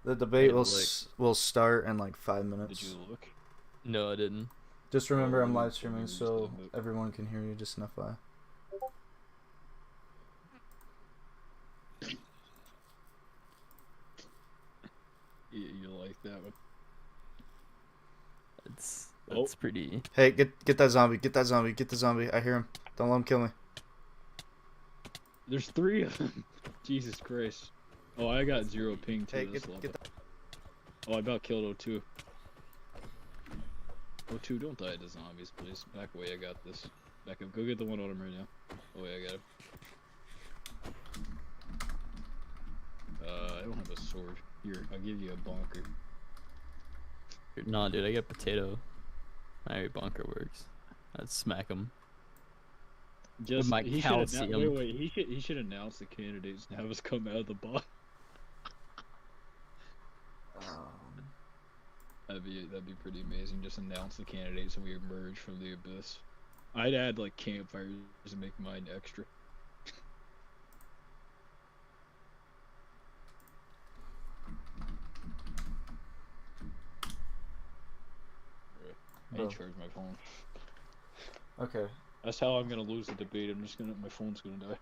The debate will Look. will start in like 5 Did minutes. you look? No, I didn't. Just remember, Oh, I'm let me- live streaming, let me so restart it. everyone can hear you. Just an FYI. You like that one? That's Oh. pretty. Hey, get that zombie. Get that zombie. Get the zombie. I hear him. Don't let him kill me. There's 3 of them. Jesus Christ. Oh, I got 0 ping to Hey, this get level. that. Oh, I about killed O2. O2, don't die to zombies, please. Back away, I got this. Back up. Go get the one on him right now. Oh, wait, I got him. I don't have a sword. Here, I'll give you a bonker. Nah, dude, I got potato. My bunker works. I'd smack him. Just my he should calcium. wait. He should announce the candidates and have us come out of the box. That'd be pretty amazing. Just announce the candidates and we emerge from the abyss. I'd add like campfires and make mine extra. I Bro. charge my phone. Okay. That's how I'm gonna lose the debate. My phone's gonna die.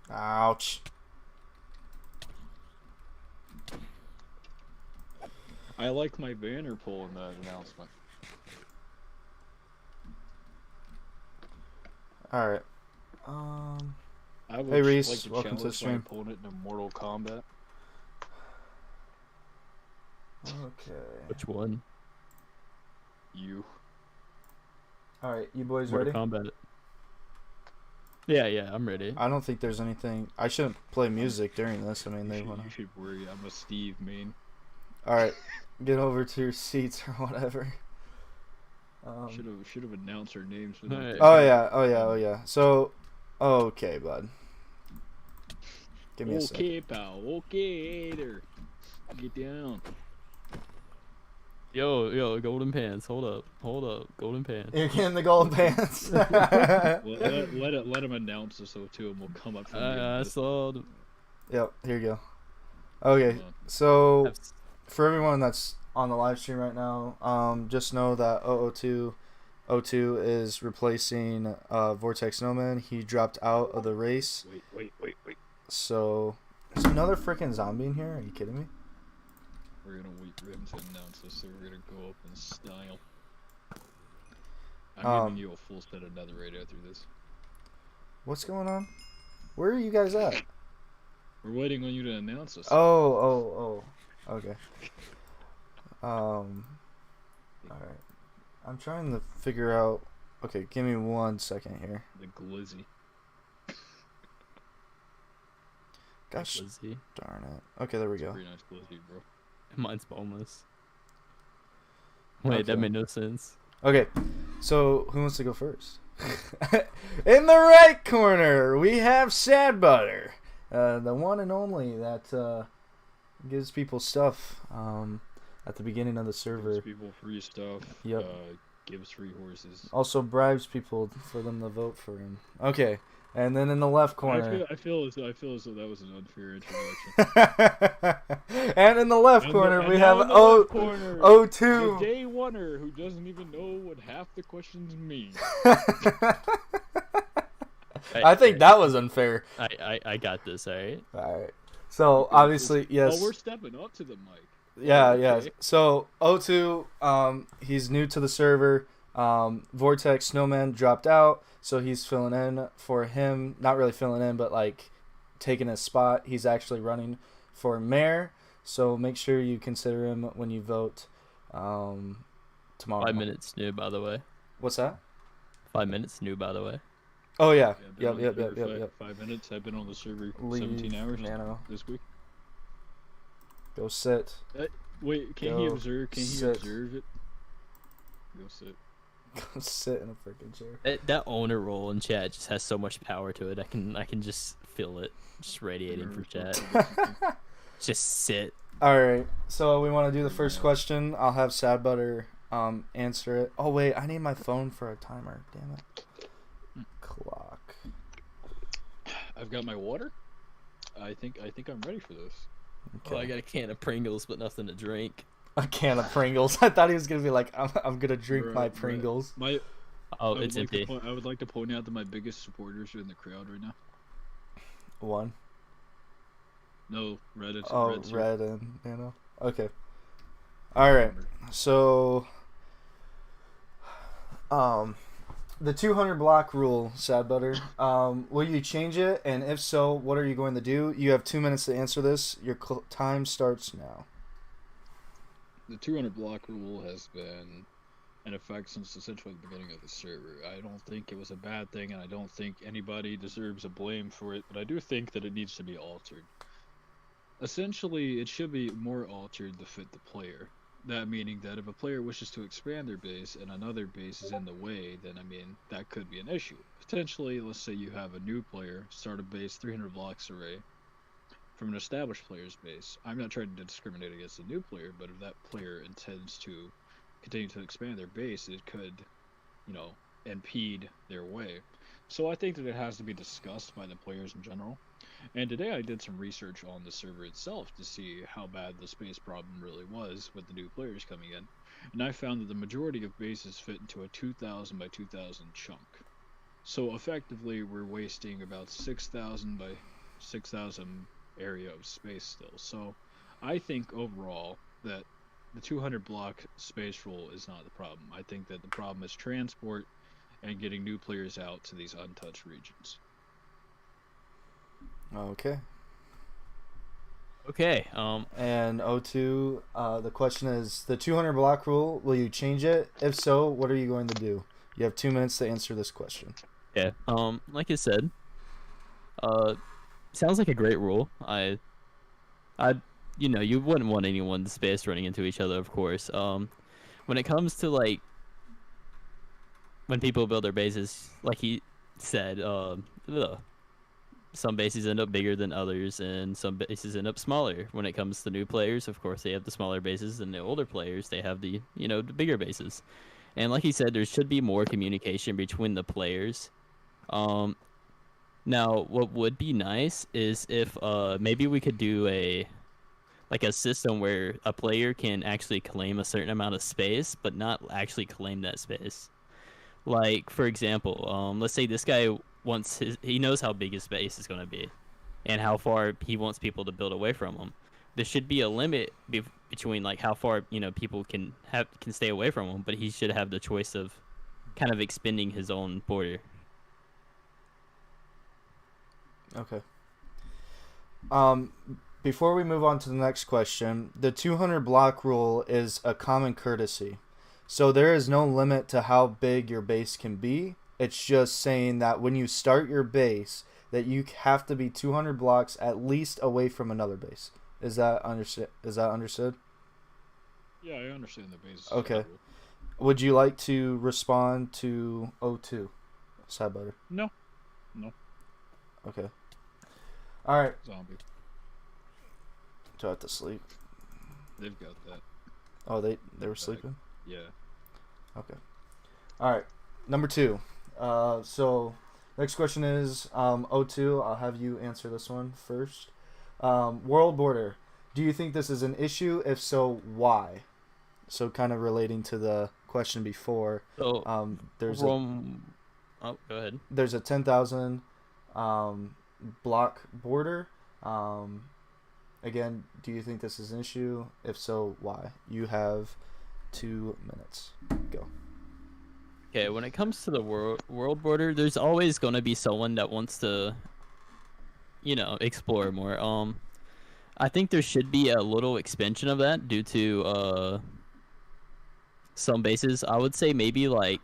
Ouch. I like my banner pull in that announcement. All right. I would Hey, Reese, like to welcome to the challenge my stream. opponent in a Mortal Kombat. Okay. Which one? You. All right, you boys Mortal ready? Kombat. Yeah, I'm ready. I don't think there's anything. I shouldn't play music during this. I mean, they want You to. should worry. I'm a Steve main. All right, get over to your seats or whatever. Should have announced our names. Alright. Oh yeah. So, okay, bud. Give me a sec. Okay, pal. Okay, there. Get down. Yo, golden pants. Hold up. Golden pants. You're getting the gold pants. Let him announce this so too, and we'll come up from the I abyss. saw. Yep, here you go. Okay, so for everyone that's on the live stream right now, just know that OOO2 is replacing Vortex Snowman. He dropped out of the race. Wait. So there's another freaking zombie in here. Are you kidding me? We're gonna wait for him to announce this, so we're gonna go up in style. I'm giving you a full set of netherite after this. What's going on? Where are you guys at? We're waiting on you to announce us. Oh. Okay. All right. I'm trying to figure out. Okay, give me 1 second here. The glizzy. Gosh Glizzy. darn it. Okay, there we go. Pretty nice glizzy, bro. Mine's boneless. Wait, Okay. that made no sense. Okay, so who wants to go first? In the right corner, we have Sadbudder, the one and only that gives people stuff at the beginning of the server. Gives people free stuff. Yep. Gives free horses. Also bribes people for them to vote for him. Okay, and then in the left corner. I feel as though that was an unfair introduction. And in the left corner, we have corner, O2. the day oneer who doesn't even know what half the questions mean. I think that was unfair. I got this. All right. Alright. So, obviously, yes. Oh, we're stepping up to the mic. Yeah. Okay. So, O2, he's new to the server. Vortex Snowman dropped out, so he's filling in for him. Not really filling in, but like taking his spot. He's actually running for mayor, so make sure you consider him when you vote tomorrow. 5 minutes new, by the way. What's that? 5 minutes new, by the way. Oh, yeah. I've been on the server Yep. 5 minutes. I've been on the server Leave 17 hours Nano. this week. Go sit. Wait, can he Go observe? Can he sit. observe it? Go sit. Go sit in a freaking chair. That owner role in chat just has so much power to it. I can just feel it, just radiating from chat. Just sit. Alright, so we want to do the first question. I'll have Sadbudder answer it. Oh, wait, I need my phone for a timer. Damn it. Clock. I've got my water. I think I'm ready for this. Oh, I got a can of Pringles, but nothing to drink. A can of Pringles. I thought he was gonna be like, I'm gonna drink my Bruh. Pringles. Oh, it's empty. I would like to point out that my biggest supporters are in the crowd right now. One. No, Reddit. Oh, Red's here. red and nano. Okay. All right. So, the 200 block rule, Sadbudder. Will you change it? And if so, what are you going to do? You have 2 minutes to answer this. Your time starts now. The 200 block rule has been in effect since essentially the beginning of the server. I don't think it was a bad thing, and I don't think anybody deserves a blame for it, but I do think that it needs to be altered. Essentially, it should be more altered to fit the player. That meaning that if a player wishes to expand their base and another base is in the way, then that could be an issue. Potentially, let's say you have a new player start a base 300 blocks array from an established player's base. I'm not trying to discriminate against a new player, but if that player intends to continue to expand their base, it could, impede their way. So I think that it has to be discussed by the players in general. And today I did some research on the server itself to see how bad the space problem really was with the new players coming in. And I found that the majority of bases fit into a 2000 by 2000 chunk. So effectively we're wasting about 6000 by 6000 area of space still. So I think overall that the 200 block space rule is not the problem. I think that the problem is transport and getting new players out to these untouched regions. Okay. Okay. And O2, the question is, the 200 block rule, will you change it? If so, what are you going to do? You have 2 minutes to answer this question. Yeah. Like I said, sounds like a great rule. You wouldn't want anyone's space running into each other, of course. When it comes to when people build their bases, like he said, some bases end up bigger than others, and some bases end up smaller. When it comes to new players, of course, they have the smaller bases, and the older players, they have the bigger bases. And like he said, there should be more communication between the players. Now, what would be nice is if maybe we could do a system where a player can actually claim a certain amount of space, but not actually claim that space. Like, for example, let's say this guy he knows how big his base is going to be and how far he wants people to build away from him. There should be a limit between how far people can stay away from him, but he should have the choice of kind of expanding his own border. Okay. Before we move on to the next question, the 200 block rule is a common courtesy. So there is no limit to how big your base can be. It's just saying that when you start your base, that you have to be 200 blocks at least away from another base. Is that understood? Yeah, I understand the basis. Okay. Would you like to respond to O2, Sadbudder? No. Okay. All right. Zombie. Do I have to sleep? They've got that. Oh, they were sleeping? Yeah. Okay. All right. Number 2. So next question is O2. I'll have you answer this one first. World border. Do you think this is an issue? If so, why? So kind of relating to the question before. So there's go ahead. There's a 10,000 block border. Again, do you think this is an issue? If so, why? You have 2 minutes. Go. Okay, when it comes to the world border, there's always going to be someone that wants to, explore more. I think there should be a little expansion of that due to some bases. I would say maybe like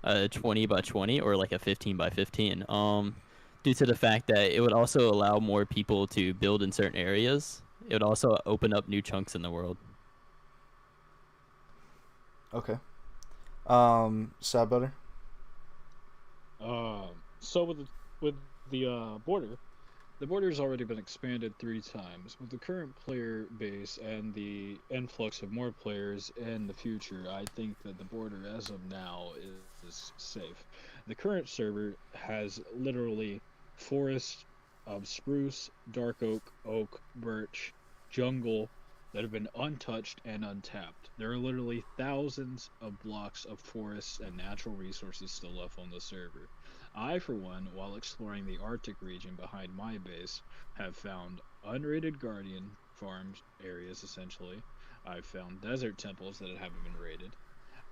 a 20 by 20 or like a 15 by 15. Due to the fact that it would also allow more people to build in certain areas. It would also open up new chunks in the world. Okay. Sadbudder? So with the border, The border's already been expanded 3 times. With the current player base and the influx of more players in the future, I think that the border as of now is safe. The current server has literally forests of spruce, dark oak, birch, jungle that have been untouched and untapped. There are literally thousands of blocks of forests and natural resources still left on the server. I, for one, while exploring the Arctic region behind my base, have found unraided guardian farms areas essentially. I've found desert temples that haven't been raided.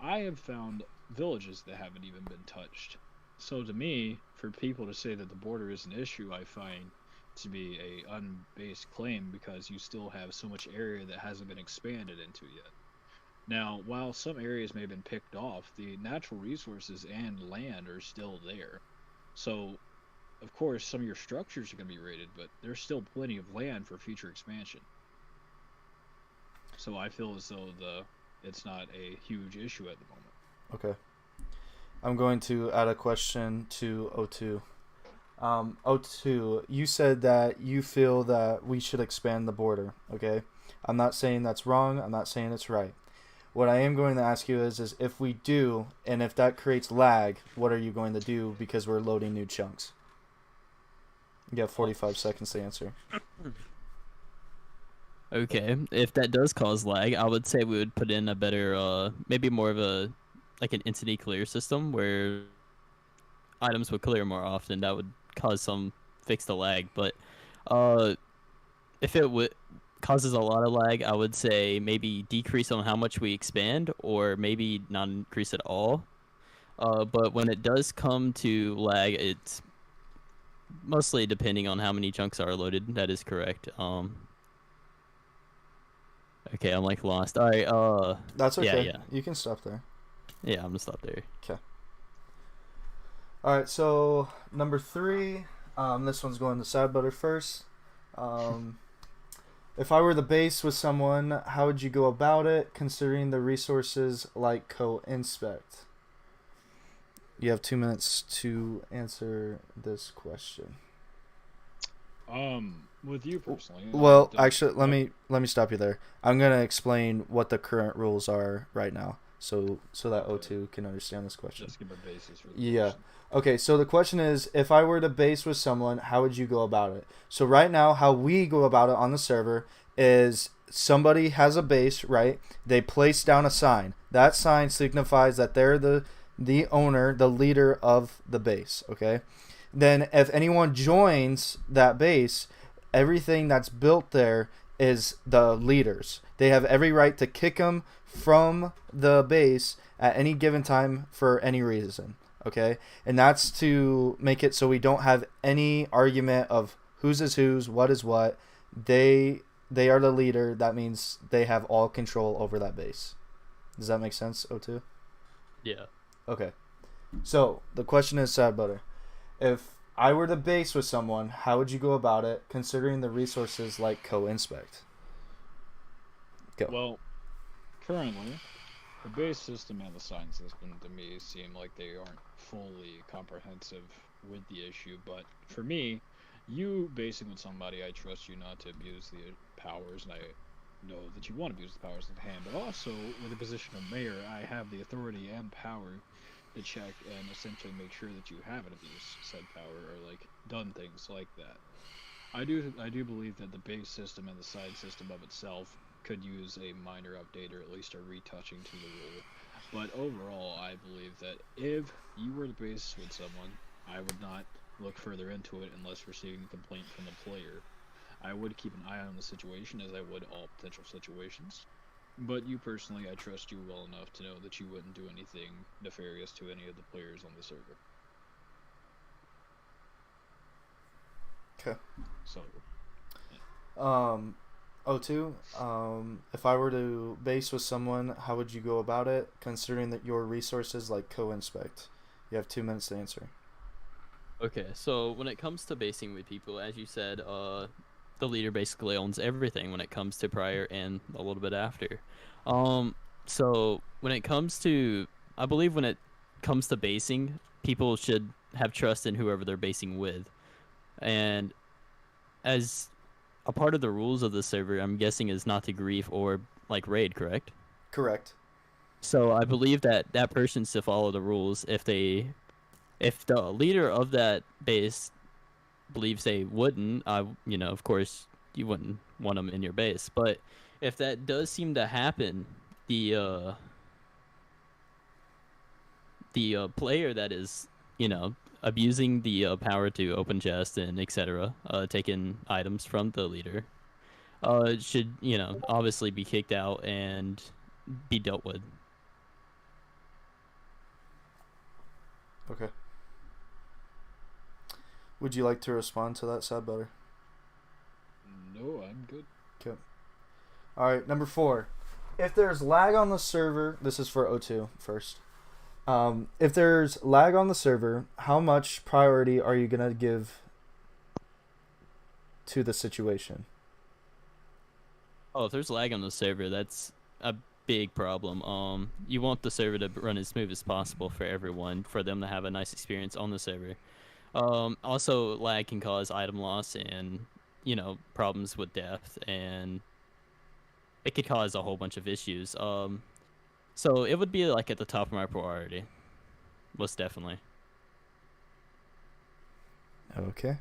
I have found villages that haven't even been touched. So to me, for people to say that the border is an issue, I find to be a unbased claim because you still have so much area that hasn't been expanded into yet. Now, while some areas may have been picked off, the natural resources and land are still there. So, of course, some of your structures are going to be raided, but there's still plenty of land for future expansion. So I feel as though it's not a huge issue at the moment. Okay. I'm going to add a question to O2. O2, you said that you feel that we should expand the border, okay? I'm not saying that's wrong. I'm not saying it's right. What I am going to ask you is if we do, and if that creates lag, what are you going to do because we're loading new chunks? You have 45 seconds to answer. Okay, if that does cause lag, I would say we would put in a better, maybe more of a, like an entity clear system where items would clear more often. That would fix the lag. But if it causes a lot of lag, I would say maybe decrease on how much we expand, or maybe not increase at all. But when it does come to lag, it's mostly depending on how many chunks are loaded. That is correct. Okay, I'm like lost. All right. That's okay. Yeah. You can stop there. Yeah, I'm gonna stop there. Okay. All right. So number 3. This one's going to Sadbudder first. If I were the base with someone, how would you go about it, considering the resources like co-inspect? You have 2 minutes to answer this question. With you personally. Well, actually, let me stop you there. I'm gonna explain what the current rules are right now, so that O2 can understand this question. Just give a basis for the Yeah. person. Okay, so the question is, if I were to base with someone, how would you go about it? So right now, how we go about it on the server is somebody has a base, right? They place down a sign. That sign signifies that they're the owner, the leader of the base, okay? Then if anyone joins that base, everything that's built there is the leaders. They have every right to kick them from the base at any given time for any reason. Okay, and that's to make it so we don't have any argument of whose is whose, what is what. They are the leader. That means they have all control over that base. Does that make sense, O2? Yeah. Okay. So the question is, Sadbudder, if I were to base with someone, how would you go about it, considering the resources like co-inspect? Go. Well, currently, the base system and the sign system to me seem like they aren't fully comprehensive with the issue, but for me, you basing with somebody, I trust you not to abuse the powers, and I know that you want to abuse the powers at hand, but also with the position of mayor, I have the authority and power to check and essentially make sure that you haven't abused said power or like done things like that. I do believe that the base system and the side system of itself could use a minor update or at least a retouching to the rule. But overall, I believe that if you were to base with someone, I would not look further into it unless receiving a complaint from the player. I would keep an eye on the situation as I would all potential situations. But you personally, I trust you well enough to know that you wouldn't do anything nefarious to any of the players on the server. Okay. So, O2, if I were to base with someone, how would you go about it, considering that your resources like co-inspect? You have 2 minutes to answer. Okay, so when it comes to basing with people, as you said, the leader basically owns everything when it comes to prior and a little bit after. So when it comes to, I believe when it comes to basing, people should have trust in whoever they're basing with. And as a part of the rules of the server, I'm guessing is not to grief or like raid, correct? Correct. So I believe that that person's to follow the rules. If the leader of that base believes they wouldn't, of course, you wouldn't want them in your base. But if that does seem to happen, the uh, the player that is, abusing the power to open chests and etc., taking items from the leader, should, obviously be kicked out and be dealt with. Okay. Would you like to respond to that, Sadbudder? No, I'm good. Okay. All right, number 4. If there's lag on the server, this is for O2 first. If there's lag on the server, how much priority are you going to give to the situation? Oh, if there's lag on the server, that's a big problem. You want the server to run as smooth as possible for everyone, for them to have a nice experience on the server. Also, lag can cause item loss and, problems with depth, and it could cause a whole bunch of issues. So it would be like at the top of my priority, most definitely. Okay.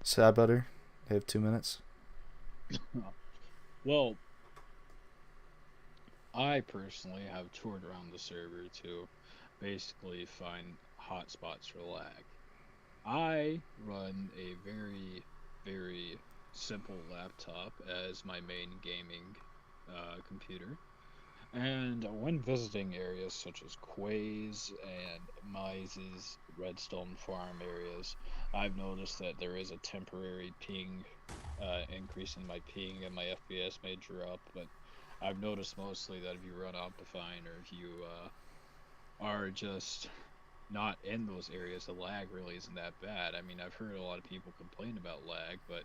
Sadbudder, you have 2 minutes. Well, I personally have toured around the server to basically find hotspots for lag. I run a very, very simple laptop as my main gaming computer. And when visiting areas such as Quays and Mize's Redstone Farm areas, I've noticed that there is a temporary ping increase in my ping and my FPS may drop, but I've noticed mostly that if you run Optifine or if you are just not in those areas, the lag really isn't that bad. I mean, I've heard a lot of people complain about lag, but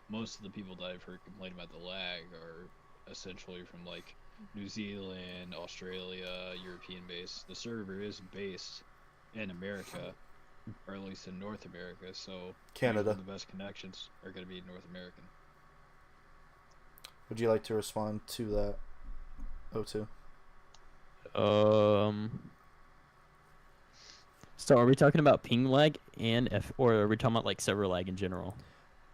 most of the people that I've heard complain about the lag are essentially from like New Zealand, Australia, European base. The server is based in America, or at least in North America, so Canada. the best connections are going to be North American. Would you like to respond to that, O2? So are we talking about ping lag or are we talking about like server lag in general?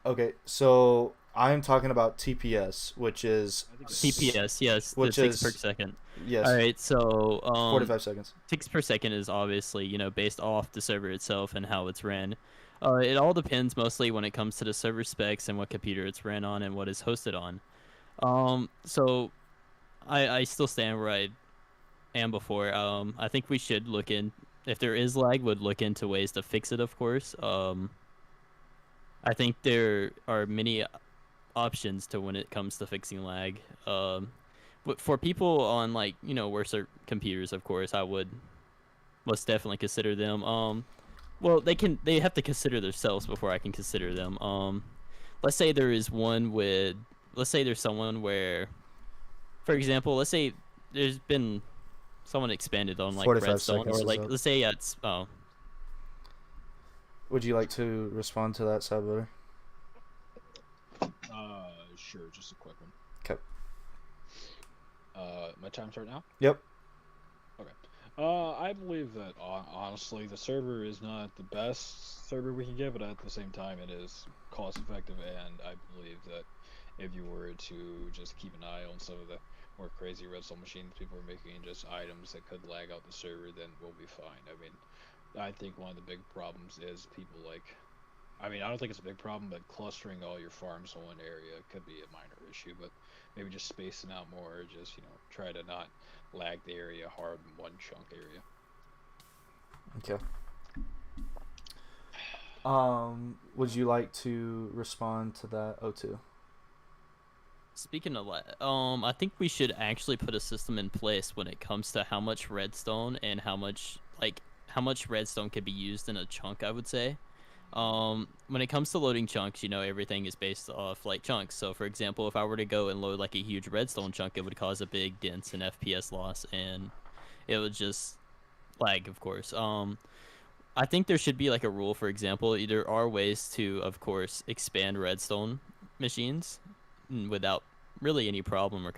Okay, so I'm talking about TPS, which is TPS, yes, which the ticks is per second. yes. All right, so 45 seconds. ticks per second is obviously, based off the server itself and how it's ran. It all depends mostly when it comes to the server specs and what computer it's ran on and what is hosted on. So I still stand where I am before. I think we should look in, if there is lag, would look into ways to fix it, of course. I think there are many options to when it comes to fixing lag. But for people on like, worse computers, of course, I would most definitely consider them. Well, they have to consider themselves before I can consider them. Let's say there is let's say there's someone where, for example, let's say there's been someone expanded on like 45 Redstone, seconds or is like up. let's say it's Would you like to respond to that, Sadbudder? Sure, just a quick one. Okay. My time start now? Yep. Okay. I believe that honestly, the server is not the best server we can get, but at the same time, it is cost effective, and I believe that if you were to just keep an eye on some of the more crazy redstone machines people are making, just items that could lag out the server, then we'll be fine. I mean, I think one of the big problems is people I don't think it's a big problem, but clustering all your farms in one area could be a minor issue, but maybe just spacing out more, just, try to not lag the area hard in one chunk area. Okay. Would you like to respond to that, O2? Speaking of that, I think we should actually put a system in place when it comes to how much redstone and how much redstone could be used in a chunk, I would say. When it comes to loading chunks, everything is based off like chunks. So for example, if I were to go and load like a huge redstone chunk, it would cause a big dents and FPS loss, and it would just lag, of course. I think there should be like a rule. For example, there are ways to, of course, expand redstone machines without really any problem or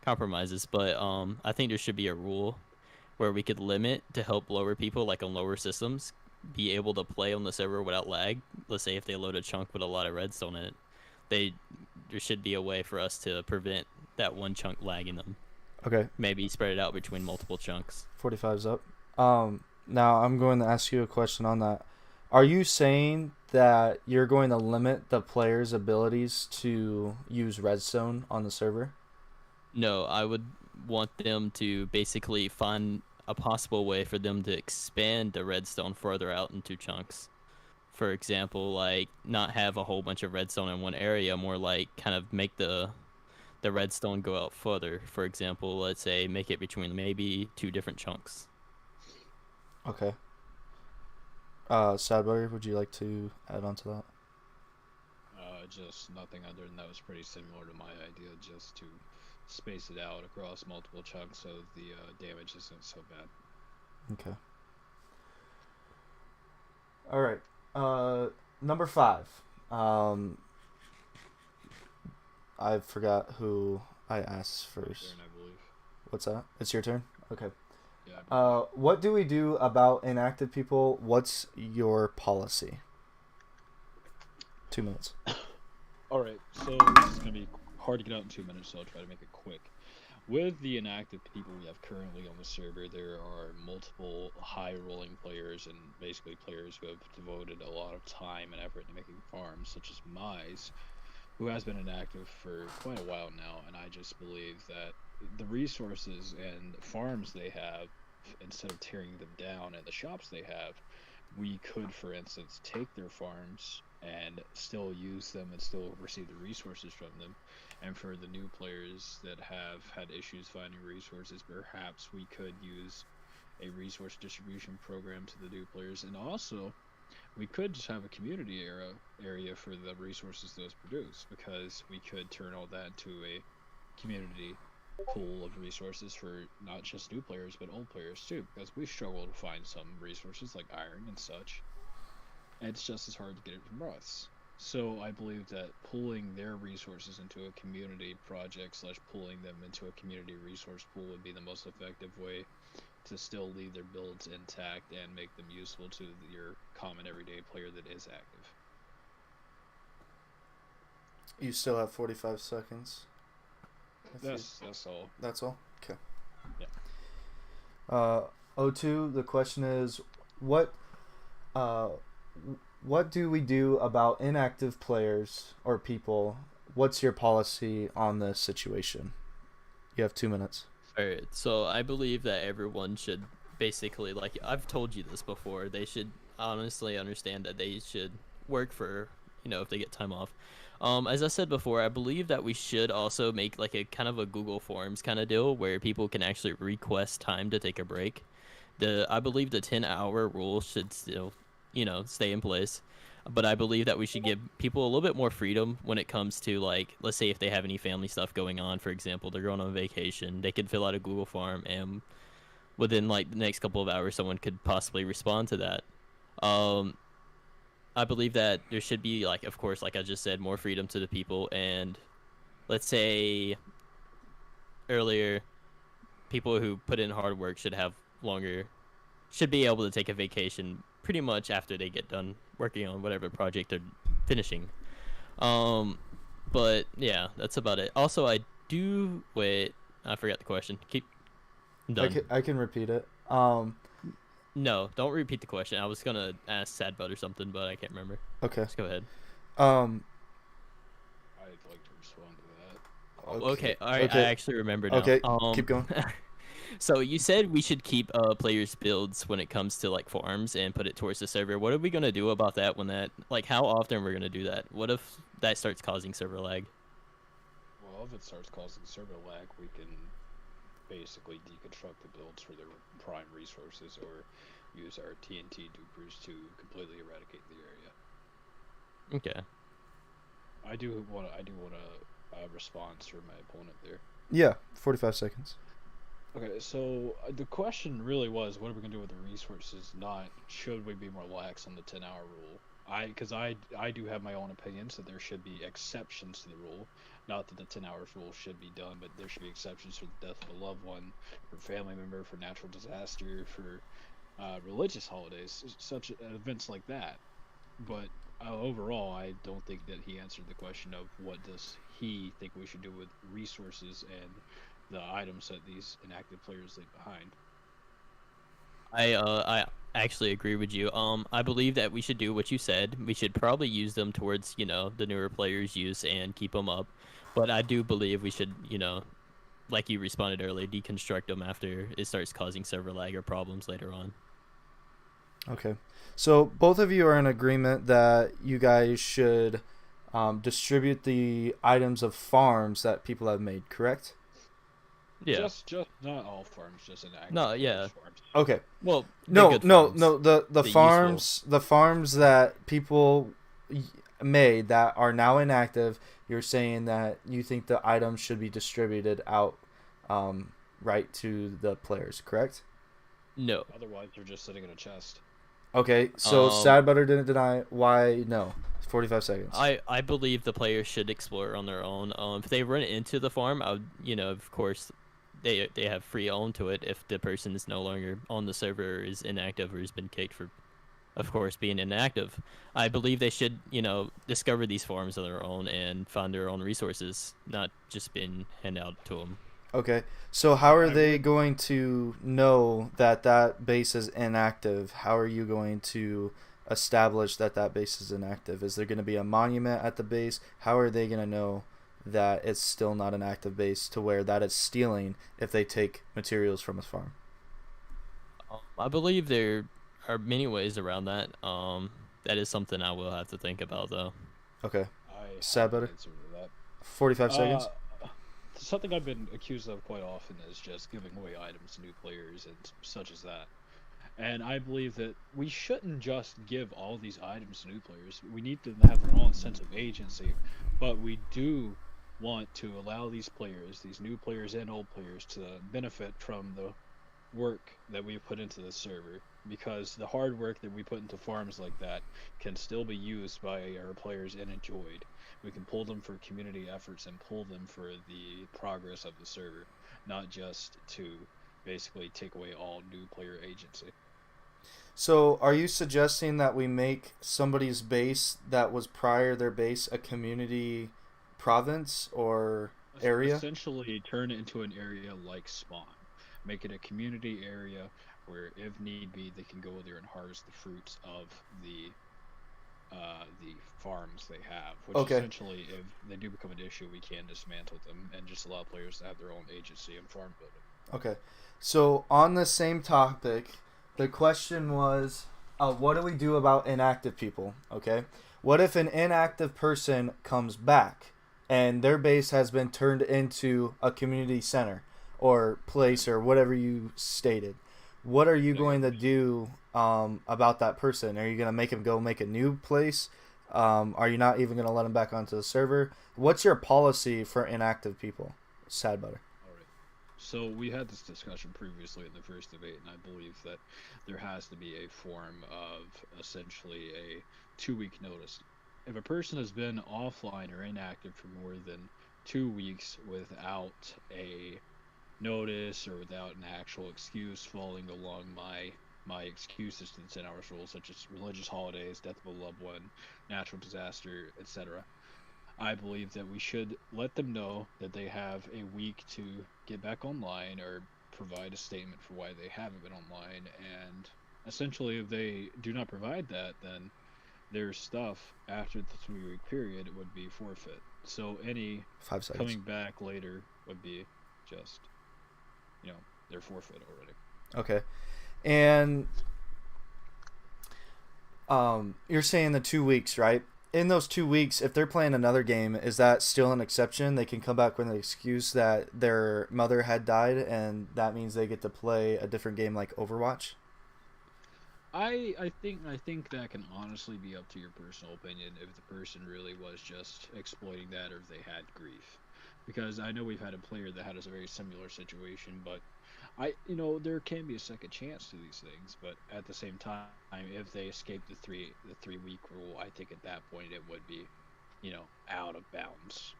compromises. But I think there should be a rule where we could limit to help lower people, like on lower systems, be able to play on the server without lag. Let's say if they load a chunk with a lot of redstone in it, they there should be a way for us to prevent that one chunk lagging them. Okay, Maybe spread it out between multiple chunks. 45's up. Now I'm going to ask you a question on that. Are you saying that you're going to limit the players' abilities to use redstone on the server? No, I would want them to basically find a possible way for them to expand the redstone further out into chunks. For example, like not have a whole bunch of redstone in one area, more like kind of make the redstone go out further. For example, let's say make it between maybe two different chunks. Okay. Sadbudder, would you like to add on to that? Just nothing other than that was pretty similar to my idea, just to space it out across multiple chunks so the damage isn't so bad. Okay. All right. Number 5. I forgot who I asked first. Turn, I believe. What's that? It's your turn? Okay. Yeah. What do we do about inactive people? What's your policy? 2 minutes. All right, so this is gonna be hard to get out in 2 minutes, so I'll try to make it quick. With the inactive people we have currently on the server, there are multiple high-rolling players and basically players who have devoted a lot of time and effort to making farms, such as Mize, who has been inactive for quite a while now, and I just believe that the resources and farms they have, instead of tearing them down, and the shops they have, we could, for instance, take their farms and still use them and still receive the resources from them. And for the new players that have had issues finding resources, perhaps we could use a resource distribution program to the new players. And also, we could just have a community area for the resources those produce, because we could turn all that into a community pool of resources for not just new players but old players too, because we struggle to find some resources like iron and such, and it's just as hard to get it from us. So I believe that pulling their resources into a community project / pulling them into a community resource pool would be the most effective way to still leave their builds intact and make them useful to your common everyday player that is active. You still have 45 seconds. That's all. That's all? Okay. Yeah. O2, the question is, what do we do about inactive players or people? What's your policy on this situation? You have 2 minutes. Alright, so I believe that everyone should basically, like I've told you this before, they should honestly understand that they should work for, if they get time off. As I said before, I believe that we should also make like a kind of a Google Forms kind of deal where people can actually request time to take a break. I believe the 10-hour rule should still, stay in place. But I believe that we should give people a little bit more freedom when it comes to, like, let's say if they have any family stuff going on, for example, they're going on vacation, they could fill out a Google form, and within like the next couple of hours, someone could possibly respond to that. I believe that there should be, like, of course, like I just said, more freedom to the people. And let's say earlier, people who put in hard work should be able to take a vacation pretty much after they get done working on whatever project they're finishing. But yeah, that's about it. Also, I forgot the question. I'm done. I can repeat it. No, don't repeat the question. I was gonna ask Sadbudder or something, but I can't remember. Okay. Just go ahead. I'd like to respond to that. Okay. All right. Okay. I actually remember now. Okay. Keep going. So you said we should keep players' builds when it comes to like farms and put it towards the server. What are we gonna do about that how often we're gonna do that? What if that starts causing server lag? Well, if it starts causing server lag, we can basically deconstruct the builds for their prime resources, or use our TNT dupers to completely eradicate the area. Okay. I do want a response from my opponent there. Yeah, 45 seconds. Okay, so the question really was, what are we gonna do with the resources? Not should we be more lax on the 10-hour rule? Because I do have my own opinions that there should be exceptions to the rule. Not that the 10 hours rule should be done, but there should be exceptions for the death of a loved one, for family member, for natural disaster, for religious holidays, such events like that. But overall, I don't think that he answered the question of what does he think we should do with resources and the items that these inactive players leave behind. I actually agree with you. I believe that we should do what you said. We should probably use them towards, the newer players use and keep them up. But I do believe we should, like you responded earlier, deconstruct them after it starts causing server lag or problems later on. Okay. So both of you are in agreement that you guys should distribute the items of farms that people have made, correct? Yeah. Just not all farms, just inactive No, players' yeah. farms. Okay. Well, the No, good no, farms. no. The The farms, the farms that people made that are now inactive. You're saying that you think the items should be distributed out, right to the players, correct? No. Otherwise, they're just sitting in a chest. Okay. So Um, Sadbudder didn't deny. Why no? 45 seconds. I believe the players should explore on their own. If they run into the farm, I would, of course, they have free own to it if the person is no longer on the server, or is inactive, or has been kicked for, of course, being inactive. I believe they should, discover these farms on their own and find their own resources, not just being handed out to them. Okay. So how are I they would- going to know that that base is inactive? How are you going to establish that that base is inactive? Is there going to be a monument at the base? How are they going to know that it's still not an active base to where that is stealing if they take materials from a farm? I believe there are many ways around that. That is something I will have to think about, though. Okay. I have Sad an butter? answer to that. 45 seconds. Something I've been accused of quite often is just giving away items to new players and such as that. And I believe that we shouldn't just give all these items to new players. We need them to have their own sense of agency. But we do want to allow these players, these new players and old players, to benefit from the work that we put into the server. Because the hard work that we put into farms like that can still be used by our players and enjoyed. We can pull them for community efforts and pull them for the progress of the server, not just to basically take away all new player agency. So are you suggesting that we make somebody's base that was prior their base a community province or area? Essentially, turn it into an area like spawn. Make it a community area where, if need be, they can go there and harvest the fruits of the farms they have. Which Okay. essentially, if they do become an issue, we can dismantle them and just allow players to have their own agency in farm building. Okay. So on the same topic, the question was, what do we do about inactive people? Okay. What if an inactive person comes back and their base has been turned into a community center or place or whatever you stated? What are you going to do about that person? Are you going to make him go make a new place? Are you not even going to let him back onto the server? What's your policy for inactive people? Sad butter. Alright. So we had this discussion previously in the first debate, and I believe that there has to be a form of essentially a 2-week notice. If a person has been offline or inactive for more than 2 weeks without a notice or without an actual excuse falling along my excuses to the 10 hours rule, such as religious holidays, death of a loved one, natural disaster, etc., I believe that we should let them know that they have a week to get back online or provide a statement for why they haven't been online. And essentially, if they do not provide that, then their stuff after the 3-week period would be forfeit. So any 5 seconds. coming back later would be just, they're forfeit already. Okay. And you're saying the 2 weeks, right? In those 2 weeks, if they're playing another game, is that still an exception? They can come back with an excuse that their mother had died, and that means they get to play a different game like Overwatch? I think that can honestly be up to your personal opinion if the person really was just exploiting that or if they had grief. Because I know we've had a player that had a very similar situation, but there can be a second chance to these things, but at the same time, if they escape the 3 week rule, I think at that point it would be, out of bounds.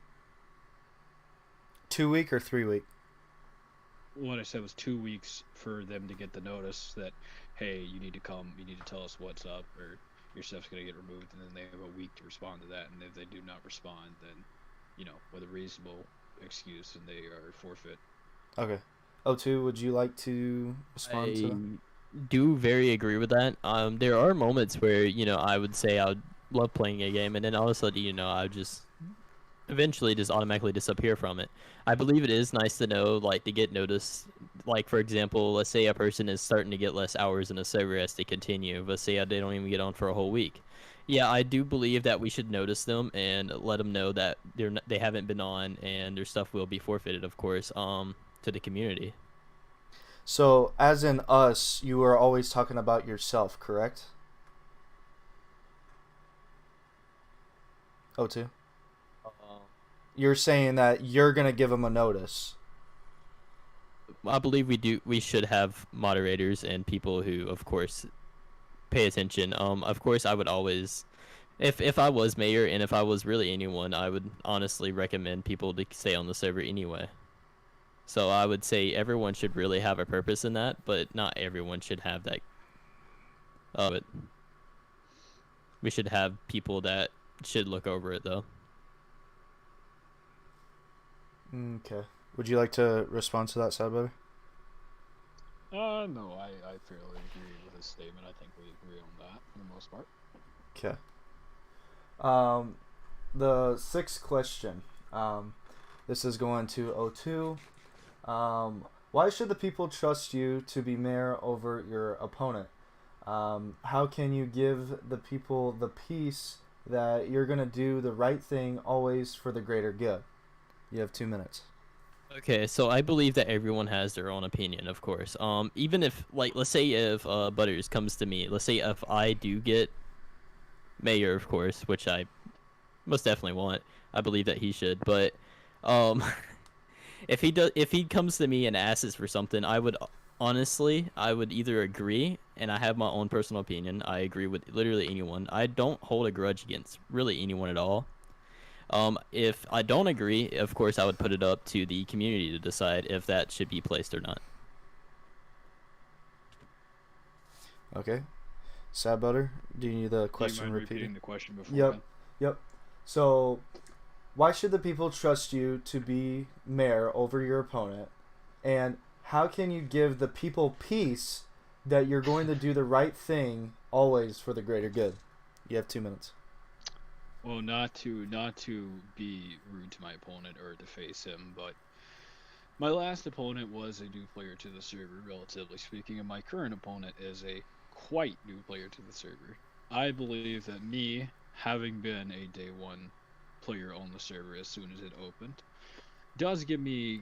2 week or 3 week? What I said was 2 weeks for them to get the notice that, hey, you need to come, you need to tell us what's up, or your stuff's going to get removed, and then they have a week to respond to that. And if they do not respond, then, with a reasonable excuse, then they are forfeit. Okay. O2, would you like to respond to that? I do very agree with that. There are moments where, I would say I would love playing a game, and then all of a sudden, I would just eventually just automatically disappear from it. I believe it is nice to know, like, to get notice. Like, for example, let's say a person is starting to get less hours in a server as they continue. Let's say they don't even get on for a whole week. Yeah, I do believe that we should notice them and let them know that they haven't been on, and their stuff will be forfeited, of course, to the community. So, as in us, you are always talking about yourself, correct? O2? You're saying that you're going to give them a notice. I believe we should have moderators and people who, of course, pay attention. Of course, I would always, if I was mayor and if I was really anyone, I would honestly recommend people to stay on the server anyway. So I would say everyone should really have a purpose in that, but not everyone should have that. But we should have people that should look over it, though. Okay. Would you like to respond to that, Sadbudder? No, I fairly agree with his statement. I think we agree on that for the most part. Okay. The sixth question. This is going to O2. Why should the people trust you to be mayor over your opponent? How can you give the people the peace that you're going to do the right thing always for the greater good? You have 2 minutes. Okay, so I believe that everyone has their own opinion, of course. Even if, like, let's say if Butters comes to me, let's say if I do get mayor, of course, which I most definitely want, I believe that he should. But if he comes to me and asks for something, I would either agree, and I have my own personal opinion. I agree with literally anyone. I don't hold a grudge against really anyone at all. If I don't agree, of course, I would put it up to the community to decide if that should be placed or not. Okay. Sadbudder, do you need the question Do you mind repeated? repeating the question before? Yep. Yep. So, why should the people trust you to be mayor over your opponent? And how can you give the people peace that you're going to do the right thing always for the greater good? You have 2 minutes. Well, not to be rude to my opponent or to face him, but my last opponent was a new player to the server, relatively speaking, and my current opponent is a quite new player to the server. I believe that me, having been a day one player on the server as soon as it opened, does give me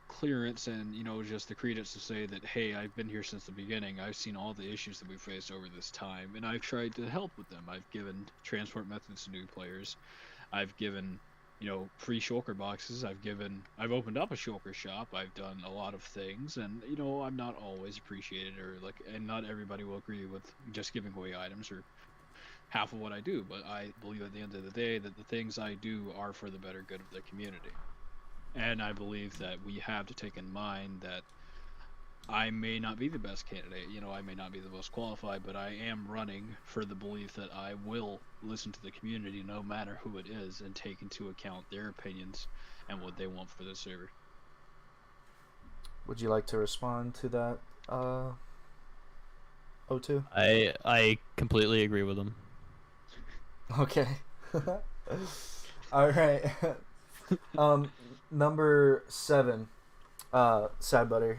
clearance and just the credence to say that, hey, I've been here since the beginning. I've seen all the issues that we've faced over this time, and I've tried to help with them. I've given transport methods to new players. I've given free shulker boxes. I've opened up a shulker shop. I've done a lot of things, and I'm not always appreciated, and not everybody will agree with just giving away items or half of what I do, but I believe at the end of the day that the things I do are for the better good of the community. And I believe that we have to take in mind that I may not be the best candidate, I may not be the most qualified, but I am running for the belief that I will listen to the community no matter who it is and take into account their opinions and what they want for the server. Would you like to respond to that, O2? I completely agree with him. Okay. All right. Number 7, Sadbudder,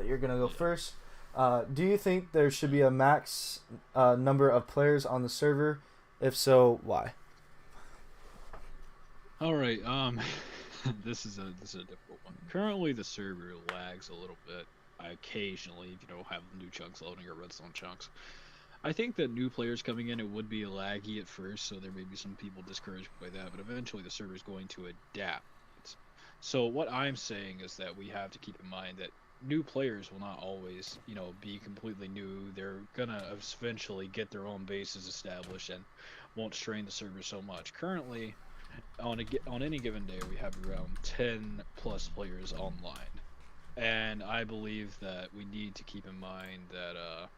you're gonna go first. Do you think there should be a max number of players on the server? If so, why? All right. This is a difficult one. Currently, the server lags a little bit. I occasionally, have new chunks loading or redstone chunks. I think that new players coming in, it would be laggy at first, so there may be some people discouraged by that, but eventually the server is going to adapt. So what I'm saying is that we have to keep in mind that new players will not always, be completely new. They're gonna eventually get their own bases established and won't strain the server so much. Currently, on any given day, we have around 10 plus players online, and I believe that we need to keep in mind that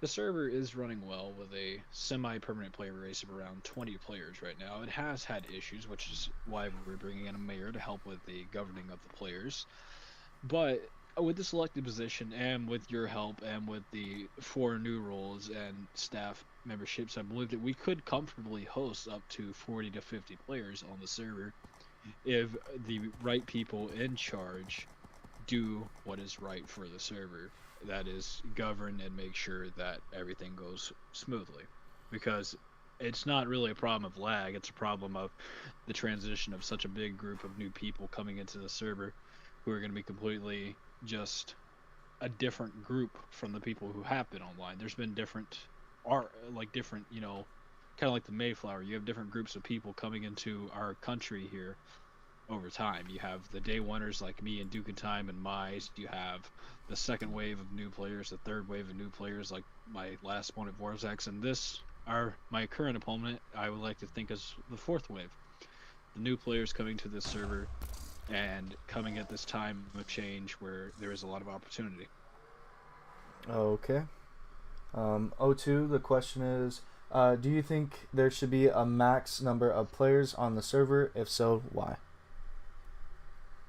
the server is running well with a semi-permanent player base of around 20 players right now. It has had issues, which is why we're bringing in a mayor to help with the governing of the players. But with this elected position, and with your help, and with the 4 new roles and staff memberships, I believe that we could comfortably host up to 40 to 50 players on the server if the right people in charge do what is right for the server. That is, govern and make sure that everything goes smoothly. Because it's not really a problem of lag, it's a problem of the transition of such a big group of new people coming into the server who are going to be completely just a different group from the people who have been online. There's been different different, kind of like the Mayflower. You have different groups of people coming into our country here over time. You have the day oneers like me and Duke and Time and Mize. You have the second wave of new players, the third wave of new players like my last opponent Vortex, and my current opponent I would like to think is the fourth wave. The new players coming to this server and coming at this time of change where there is a lot of opportunity. Okay. O2, the question is, do you think there should be a max number of players on the server? If so, why?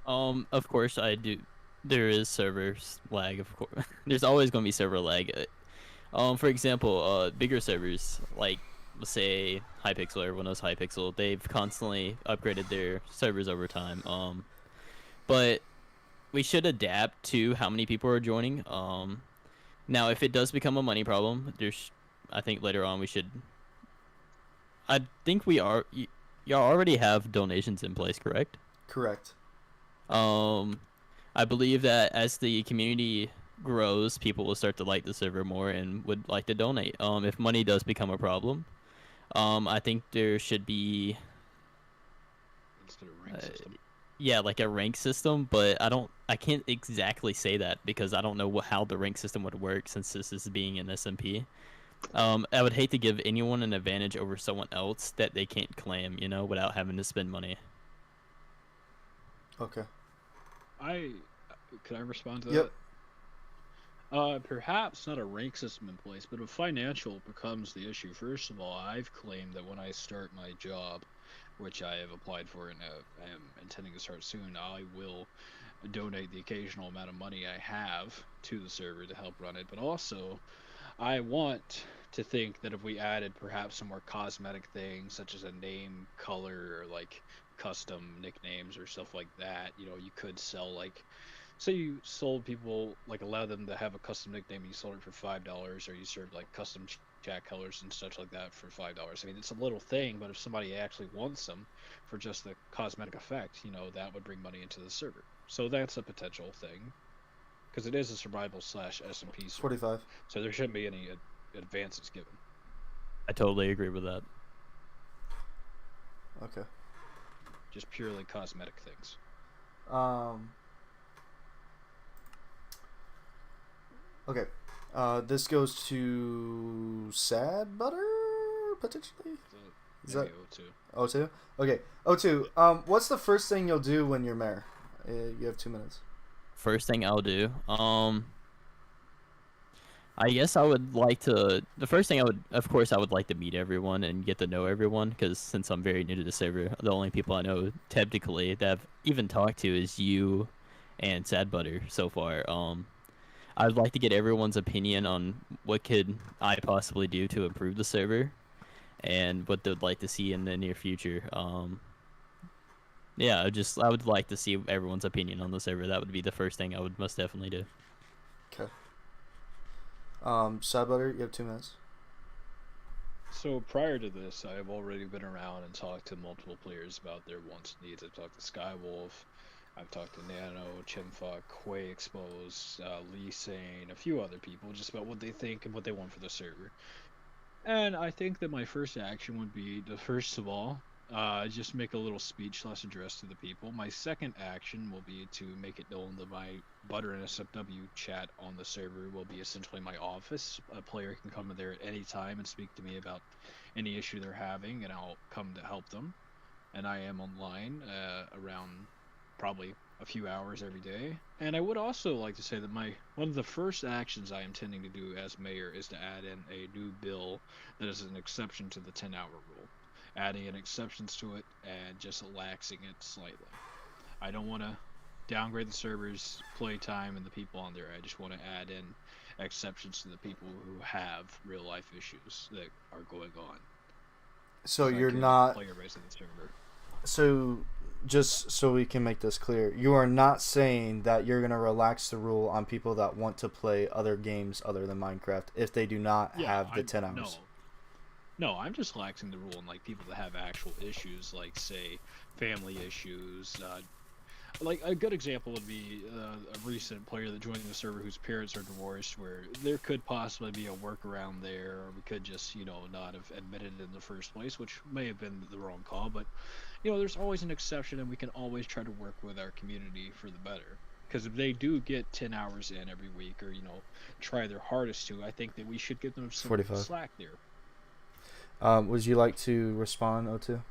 Of course I do. There is server lag, of course. There's always going to be server lag. For example, bigger servers like, let's say Hypixel. Everyone knows Hypixel. They've constantly upgraded their servers over time. But we should adapt to how many people are joining. Now if it does become a money problem, I think later on we should. I think y'all already have donations in place, correct? Correct. I believe that as the community grows, people will start to like the server more and would like to donate. If money does become a problem, I think there should be Instead of rank system. yeah, like a rank system, but I can't exactly say that because I don't know how the rank system would work since this is being an SMP. I would hate to give anyone an advantage over someone else that they can't claim, without having to spend money. Okay. Could I respond to Yep. that? Perhaps not a rank system in place, but if financial becomes the issue. First of all, I've claimed that when I start my job, which I have applied for and I am intending to start soon, I will donate the occasional amount of money I have to the server to help run it. But also, I want to think that if we added perhaps some more cosmetic things, such as a name, color, or like custom nicknames or stuff like that, you could sell, like, say you sold people, like, allow them to have a custom nickname and you sold it for $5, or you served like custom chat colors and such like that for $5. I mean, it's a little thing, but if somebody actually wants them for just the cosmetic effect, that would bring money into the server. So that's a potential thing, because it is a survival / SMP server. 45. So there shouldn't be any advances given. I totally agree with that. Okay. Just purely cosmetic things. Okay. This goes to Sadbudder, potentially? Is that O2? O2? Okay. O2, what's the first thing you'll do when you're mayor? You have 2 minutes. First thing I'll do, I guess I would like to. The first thing of course, I would like to meet everyone and get to know everyone. Because since I'm very new to the server, the only people I know technically that I've even talked to is you and Sadbudder so far. I'd like to get everyone's opinion on what could I possibly do to improve the server, and what they'd like to see in the near future. Yeah, I would like to see everyone's opinion on the server. That would be the first thing I would most definitely do. Okay. Sadbudder, you have 2 minutes. So prior to this, I have already been around and talked to multiple players about their wants and needs. I've talked to Skywolf, I've talked to Nano, Chimfuck, Quay Expose, Lee Sane, a few other people, just about what they think and what they want for the server. And I think that my first action would be to, first of all, just make a little speech slash address to the people. My second action will be to make it known that my Butter and SFW chat on the server will be essentially my office. A player can come in there at any time and speak to me about any issue they're having, and I'll come to help them. And I am online around probably a few hours every day. And I would also like to say that one of the first actions I am intending to do as mayor is to add in a new bill that is an exception to the 10-hour rule, adding in exceptions to it and just laxing it slightly. I don't want to downgrade the server's playtime and the people on there. I just want to add in exceptions to the people who have real life issues that are going on. So you're not player base of the server. So just so we can make this clear, you are not saying that you're going to relax the rule on people that want to play other games other than Minecraft if they do not have the 10 hours. No, I'm just relaxing the rule on like people that have actual issues, like say family issues. Like a good example would be a recent player that joined the server whose parents are divorced, where there could possibly be a workaround there, or we could just, not have admitted it in the first place, which may have been the wrong call, but, there's always an exception, and we can always try to work with our community for the better. Because if they do get 10 hours in every week, or, try their hardest to, I think that we should give them some 45. slack there. Would you like to respond, O2?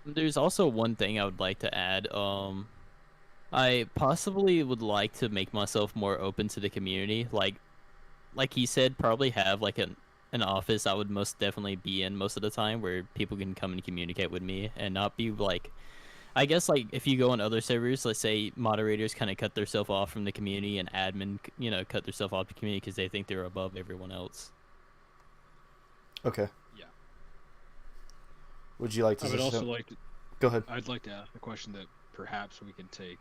There's also one thing I would like to add. I possibly would like to make myself more open to the community. Like he said, probably have like an office I would most definitely be in most of the time, where people can come and communicate with me and not be like, I guess like if you go on other servers, let's say moderators kind of cut themselves off from the community, and admin, cut themselves off the community because they think they're above everyone else. Okay. Yeah. Would you like to? I would also like to. Go ahead. I'd like to ask a question that perhaps we can take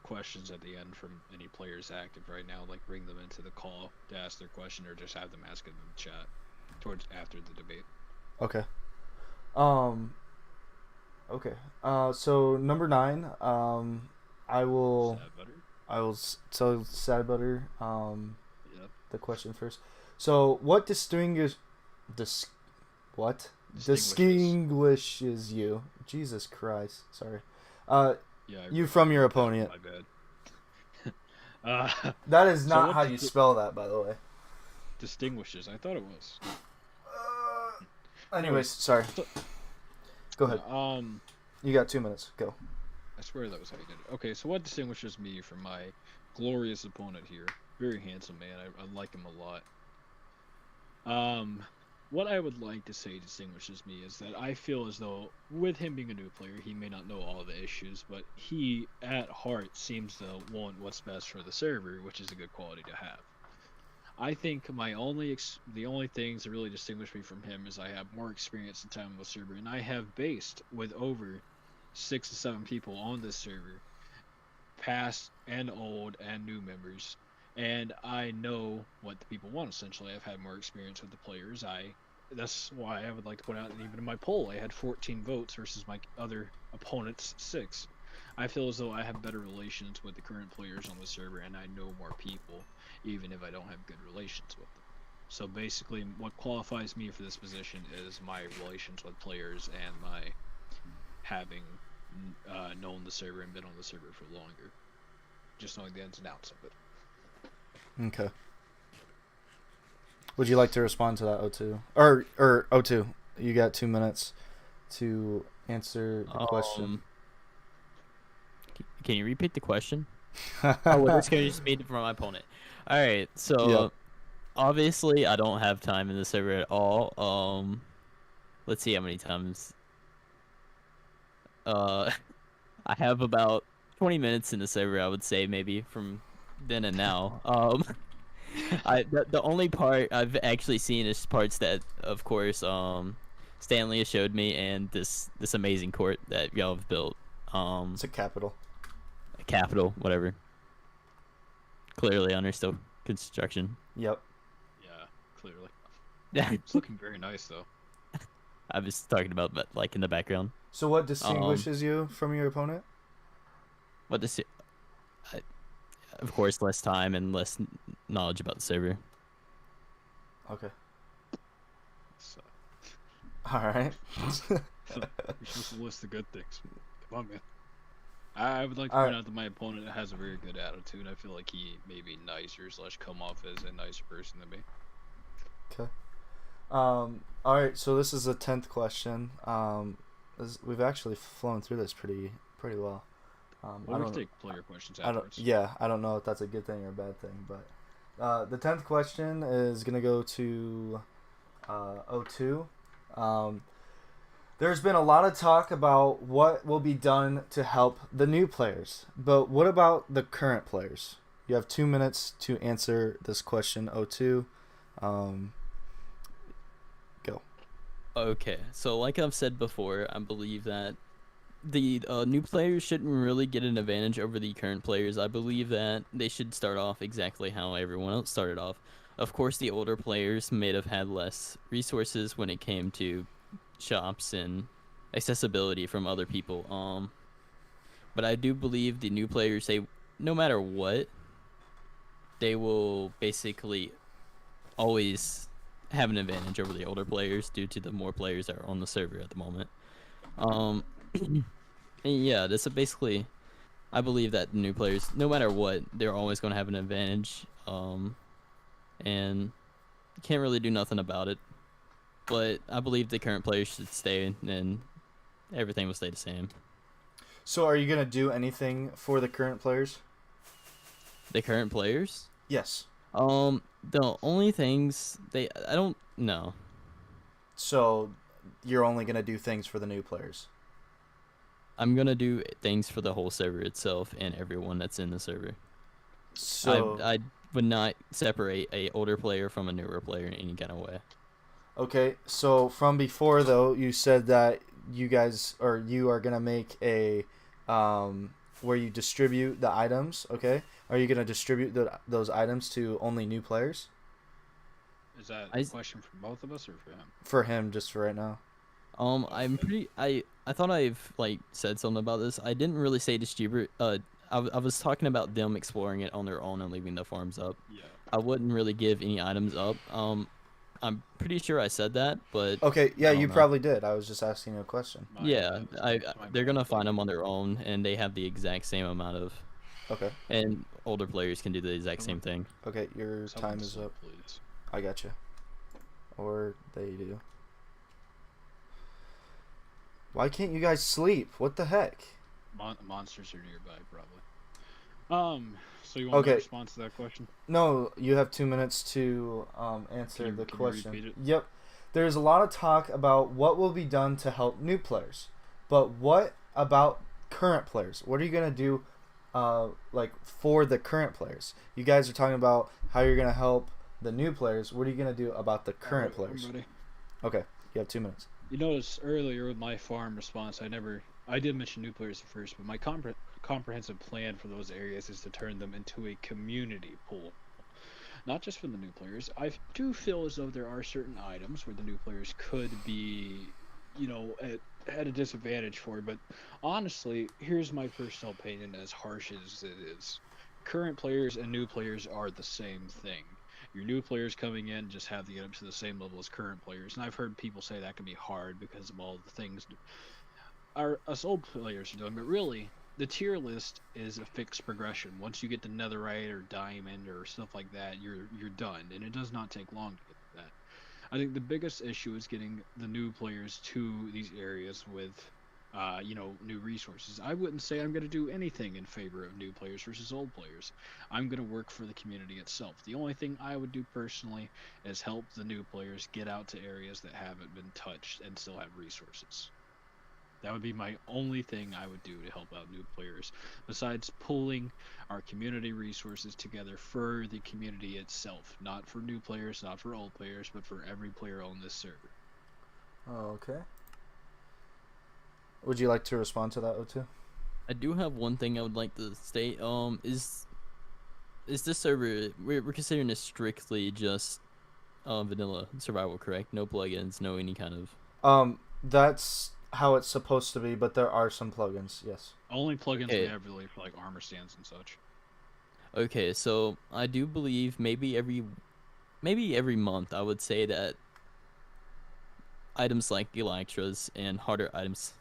questions at the end from any players active right now, like bring them into the call to ask their question, or just have them ask it in the chat towards after the debate. Okay. Okay. So number 9. I will tell Sadbudder the question first. So what distinguishes you? Jesus Christ. Sorry. You from your opponent. My bad. That is not how you spell that, by the way. Distinguishes. I thought it was. Anyways, sorry. Go ahead. You got 2 minutes. Go. I swear that was how you did it. Okay, so what distinguishes me from my glorious opponent here? Very handsome man. I like him a lot. What I would like to say distinguishes me is that I feel as though, with him being a new player, he may not know all the issues, but he, at heart, seems to want what's best for the server, which is a good quality to have. I think the only things that really distinguish me from him is I have more experience and time on the server, and I have based with over 6 to 7 people on this server, past and old and new members. And I know what the people want, essentially. I've had more experience with the players. That's why I would like to point out that even in my poll, I had 14 votes versus my other opponent's 6. I feel as though I have better relations with the current players on the server, and I know more people, even if I don't have good relations with them. So basically, what qualifies me for this position is my relations with players and my having known the server and been on the server for longer. Just knowing the ins and outs of it. Okay. Would you like to respond to that, O2? Or O2, you got 2 minutes to answer the question. Can you repeat the question? Well, this can just be from my opponent. All right, so obviously I don't have time in the server at all. Let's see how many times. I have about 20 minutes in the server, I would say, maybe from then and now. The only part I've actually seen is parts that, of course, Stanley has showed me, and this amazing court that y'all have built. It's a capital. A capital, whatever. Clearly under still construction. Yep. Yeah, clearly. Yeah. It's looking very nice, though. I was talking about, like, in the background. So what distinguishes you from your opponent? Of course, less time and less knowledge about the server. Okay. So. All right. You're supposed to list the good things. Come on, man. I would like to All point right. out that my opponent has a very good attitude. I feel like he may be nicer / come off as a nicer person than me. Okay. All right. So this is the 10th question. We've actually flown through this pretty well. I We'll don't. take player questions I don't. afterwards. Yeah. I don't know if that's a good thing or a bad thing, but the 10th question is gonna go to O2. Um, there's been a lot of talk about what will be done to help the new players, but what about the current players? You have 2 minutes to answer this question, O2. Um, go. Okay, so like I've said before, I believe that the new players shouldn't really get an advantage over the current players. I believe that they should start off exactly how everyone else started off. Of course, the older players may have had less resources when it came to shops and accessibility from other people. But I do believe the new players, they, no matter what, they will basically always have an advantage over the older players due to the more players that are on the server at the moment. Um, and yeah, this is basically, I believe that new players, no matter what, they're always going to have an advantage. And you can't really do nothing about it. But I believe the current players should stay, and everything will stay the same. So, are you gonna do anything for the current players? The current players, Yes. the only things I don't know. So, you're only gonna do things for the new players. I'm gonna do things for the whole server itself and everyone that's in the server. So, I would not separate a older player from a newer player in any kind of way. okay. So from before though, you said that you guys or you are gonna make a where you distribute the items. Okay. Are you gonna distribute those items to only new players? Is that I a s- question for both of us or for him? For him, just for right now. I'm pretty. I thought I've like said something about this. I didn't really say distribute. I was talking about them exploring it on their own and leaving the farms up. Yeah. I wouldn't really give any items up. I'm pretty sure I said that, but Okay. Yeah, I you don't know. probably did. I was just asking you a question. Yeah, My they're bad. gonna find them on their own, and they have the exact same amount of, Okay. and older players can do the exact same thing. Okay. Your Someone time is slow, up. please. I got you. Or they do. Why can't you guys sleep? What the heck? Monsters are nearby, probably. So you want me Okay. to respond to that question? No, you have 2 minutes to answer Can you the repeat question. it? Yep. There's a lot of talk about what will be done to help new players, but what about current players? What are you gonna do, like for the current players? You guys are talking about how you're gonna help the new players. What are you gonna do about the current Alright, players? I'm ready. Okay, you have 2 minutes. You notice earlier with my farm response, I did mention new players first, but my comprehensive plan for those areas is to turn them into a community pool. Not just for the new players. I do feel as though there are certain items where the new players could be, at a disadvantage for, but honestly, here's my personal opinion, as harsh as it is. Current players and new players are the same thing. Your new players coming in just have to get up to the same level as current players, and I've heard people say that can be hard because of all the things us old players are doing, but really, the tier list is a fixed progression. Once you get to netherite or diamond or stuff like that, you're done, and it does not take long to get to that. I think the biggest issue is getting the new players to these areas with, new resources. I wouldn't say I'm going to do anything in favor of new players versus old players. I'm going to work for the community itself. The only thing I would do personally is help the new players get out to areas that haven't been touched and still have resources. That would be my only thing I would do to help out new players, besides pulling our community resources together for the community itself. Not for new players, not for old players, but for every player on this server. Okay. Would you like to respond to that, O2? I do have one thing I would like to state. Is this server, we're considering this strictly just vanilla survival, correct? No plugins, no any kind of. That's how it's supposed to be, but there are some plugins. Yes. Only plugins we Okay. have really for like armor stands and such. Okay, so I do believe maybe every month I would say that items like elytras and harder items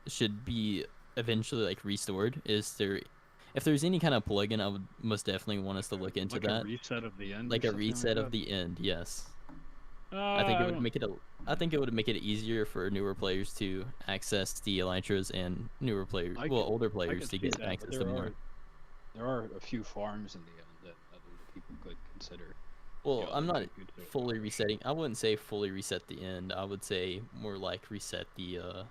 should be eventually like restored. If there's any kind of plugin, I would most definitely want us to look into like that. a reset of the end, Like or a something reset like of the end, yes. that? I think it I would don't. make it I think it would make it easier for newer players to access the elytras and newer players, I well, could, older I players could to see get that, but access to more. there are a few farms in the end that other people could consider. Well, I'm That'd not be good to fully accomplish. resetting. I wouldn't say fully reset the end. I would say more like reset the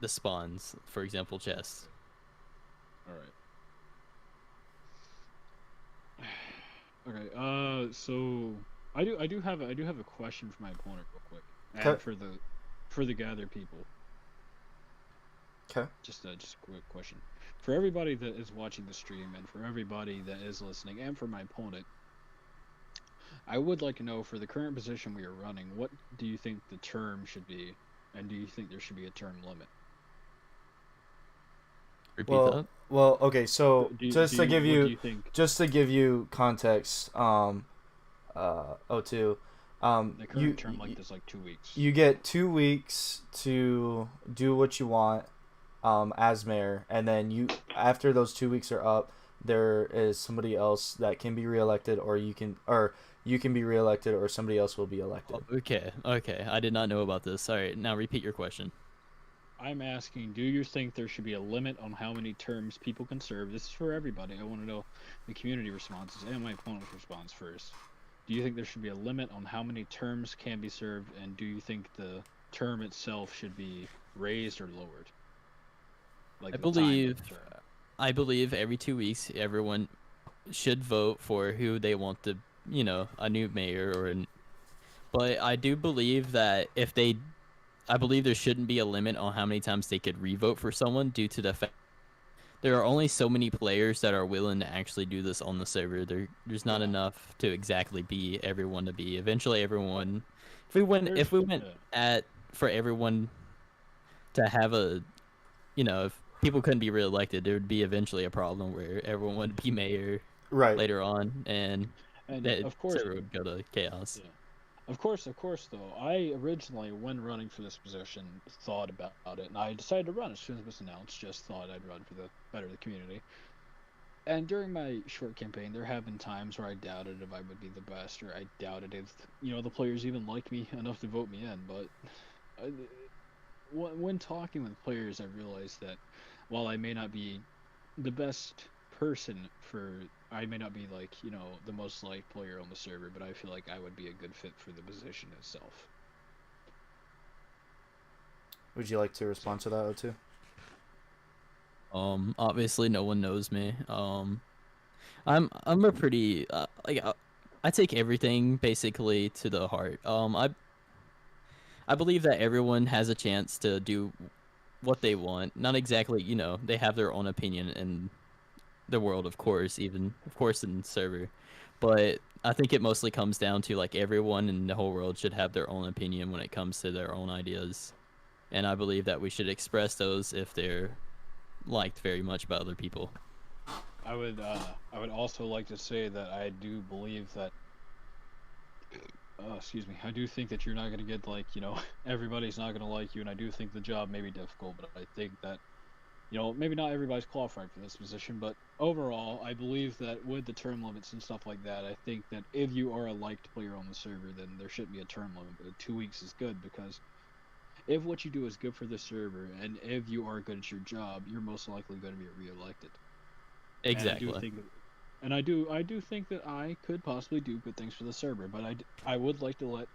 spawns, for example, chests. All right. Okay. So I do have a question for my opponent real quick, and Okay. for the gathered people. Okay. Just a quick question for everybody that is watching the stream, and for everybody that is listening, and for my opponent. I would like to know, for the current position we are running, what do you think the term should be, and do you think there should be a term limit? Repeat Well, that. okay. So just to give What do you you think context, O2, the current term length is? Like 2 weeks. you get 2 weeks to do what you want, as mayor, and then after those 2 weeks are up, there is somebody else that can be reelected, or you can be reelected, or somebody else will be elected. Okay. I did not know about this. All right, now repeat your question. I'm asking, do you think there should be a limit on how many terms people can serve? This is for everybody. I want to know the community responses and my opponent's response first. Do you think there should be a limit on how many terms can be served, and do you think the term itself should be raised or lowered? Like I believe every 2 weeks everyone should vote for who they want to, a new mayor but I do believe that I believe there shouldn't be a limit on how many times they could revote for someone, due to the fact there are only so many players that are willing to actually do this on the server. There's not enough to exactly be everyone to be. Eventually, everyone, if we went for everyone to have if people couldn't be reelected, there would be eventually a problem where everyone would be mayor Right. later on, and that of course, server would go to chaos. yeah. Of course, though, I originally, when running for this position, thought about it, and I decided to run as soon as it was announced. Just thought I'd run for the better of the community. And during my short campaign, there have been times where I doubted if I would be the best, or I doubted if, the players even liked me enough to vote me in. But when talking with players, I realized that while I may not be the best person I may not be like, the most liked player on the server, but I feel like I would be a good fit for the position itself. Would you like to respond to that, O2? Obviously no one knows me. I'm a pretty I take everything basically to the heart. I believe that everyone has a chance to do what they want. Not exactly, they have their own opinion in the world, of course, in server. But I think it mostly comes down to, like, everyone in the whole world should have their own opinion when it comes to their own ideas. And I believe that we should express those if they're liked very much by other people. I would also like to say that I do believe that excuse me, I do think that you're not going to get, like, everybody's not going to like you, and I do think the job may be difficult, but I think that, maybe not everybody's qualified for this position, but overall, I believe that with the term limits and stuff like that, I think that if you are a liked player on the server, then there shouldn't be a term limit, but 2 weeks is good, because if what you do is good for the server, and if you are good at your job, you're most likely going to be re-elected. Exactly. And I do think that I could possibly do good things for the server, but I would like to let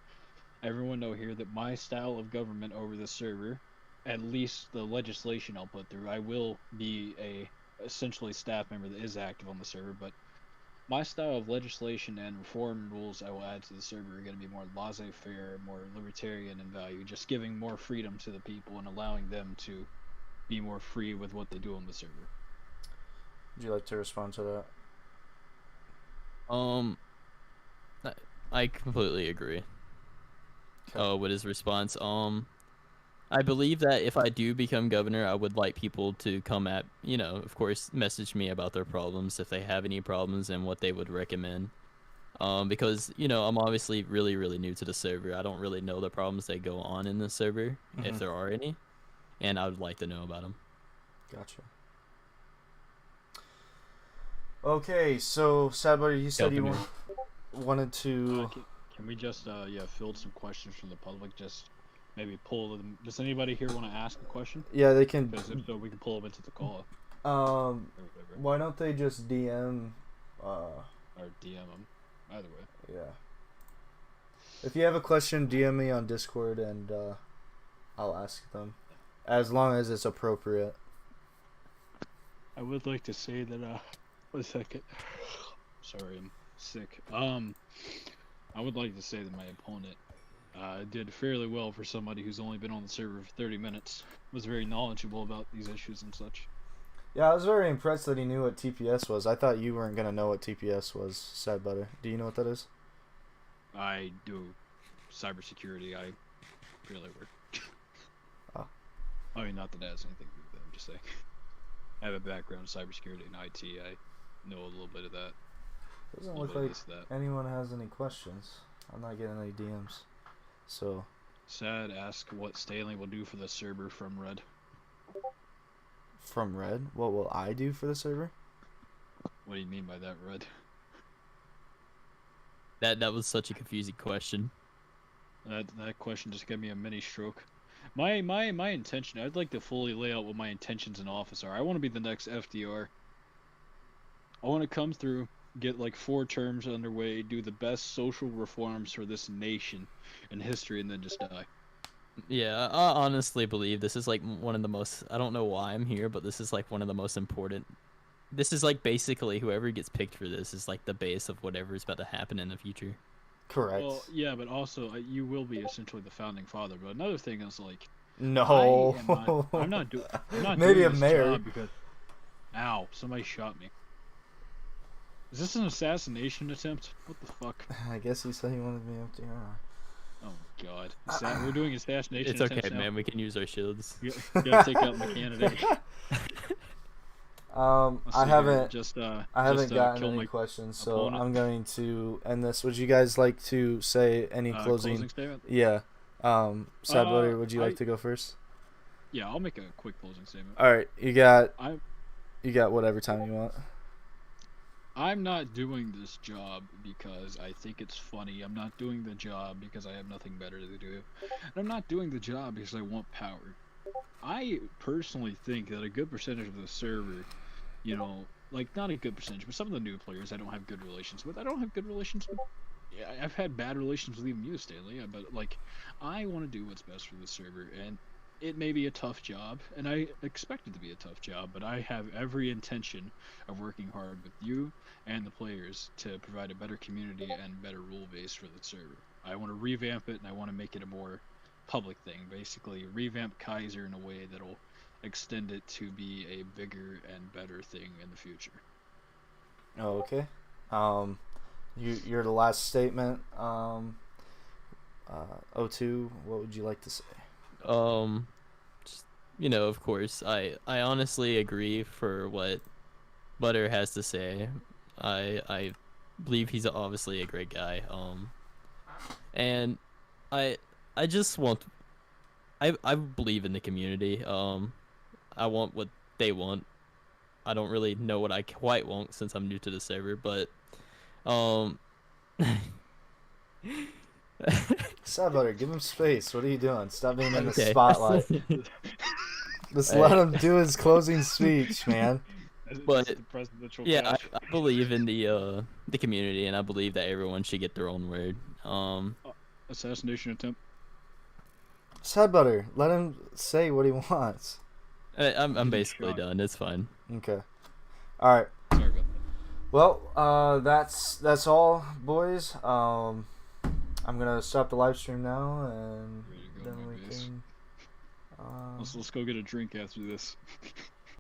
everyone know here that my style of government over the server, at least the legislation I'll put through, I will be a essentially staff member that is active on the server, but my style of legislation and reform rules I will add to the server are going to be more laissez-faire, more libertarian in value, just giving more freedom to the people and allowing them to be more free with what they do on the server. Would you like to respond to that? I completely agree. Okay. With his response, I believe that if I do become governor, I would like people to come at, of course, message me about their problems if they have any problems and what they would recommend. Because I'm obviously really really new to the server. I don't really know the problems that go on in the server, if there are any, and I would like to know about them. Gotcha. Okay, so Sadbudder, you said you wanted to. Can we just field some questions from the public? Just maybe pull them. Does anybody here want to ask a question? Yeah, they can. Because if so, we can pull them into the call. Why don't they just DM? Or DM them. Either way. Yeah. If you have a question, DM me on Discord and I'll ask them, as long as it's appropriate. I would like to say that. 1 second. Sorry, I'm sick. I would like to say that my opponent did fairly well for somebody who's only been on the server for 30 minutes. Was very knowledgeable about these issues and such. Yeah, I was very impressed that he knew what TPS was. I thought you weren't gonna know what TPS was, Sadbudder. Do you know what that is? I do cybersecurity. I really work. Oh. I mean, not that it has anything to do with that. I'm just saying. I have a background in cybersecurity and IT. I know a little bit of that. Doesn't look like anyone has any questions. I'm not getting any DMs. So. Sad, ask what Stanley will do for the server from Red. From Red? What will I do for the server? What do you mean by that, Red? That was such a confusing question. That question just gave me a mini stroke. My intention, I'd like to fully lay out what my intentions in office are. I want to be the next FDR. I want to come through, get like 4 terms underway, do the best social reforms for this nation and history, and then just die. Yeah, I honestly believe this is like one of the most, I don't know why I'm here, but this is like one of the most important. This is like basically whoever gets picked for this is like the base of whatever is about to happen in the future. Correct. Well, yeah, but also you will be essentially the founding father. But another thing is like, no, I'm not maybe doing a this mayor. job because, ow, somebody shot me. Is this an assassination attempt? What the fuck? I guess he said he wanted me up there. Oh god, we're doing assassination. It's okay, man. We can use our shields. You gotta take out my candidate. I haven't gotten any my questions, so opponent. I'm going to end this. Would you guys like to say any closing statement? Yeah. Sadbudder, would you like to go first? Yeah, I'll make a quick closing statement. All right, you got whatever time you want. I'm not doing this job because I think it's funny. I'm not doing the job because I have nothing better to do. And I'm not doing the job because I want power. I personally think that a good percentage of the server, like not a good percentage, but some of the new players I don't have good relations with. I don't have good relations with. Yeah, I've had bad relations with even you, Stanley. But like, I want to do what's best for the server, and it may be a tough job, and I expect it to be a tough job, but I have every intention of working hard with you and the players to provide a better community and better rule base for the server. I want to revamp it, and I want to make it a more public thing. Basically, revamp Kyzer in a way that'll extend it to be a bigger and better thing in the future. Oh, okay. You're the last statement. O2, what would you like to say? Of course, I honestly agree for what Butter has to say. I believe he's obviously a great guy. And I just want, I believe in the community. I want what they want. I don't really know what I quite want since I'm new to the server, but Sadbudder, give him space. What are you doing? Stop being in the spotlight. Just Hey. let him do his closing speech, man. But the presidential yeah, cash. I believe in the community, and I believe that everyone should get their own word. Assassination attempt. Sadbudder, let him say what he wants. I'm basically done. It's fine. Okay. All right. Sorry about that. Well, that's all, boys. I'm gonna stop the live stream now, and Ready to go, then my we base. can. Let's go get a drink after this.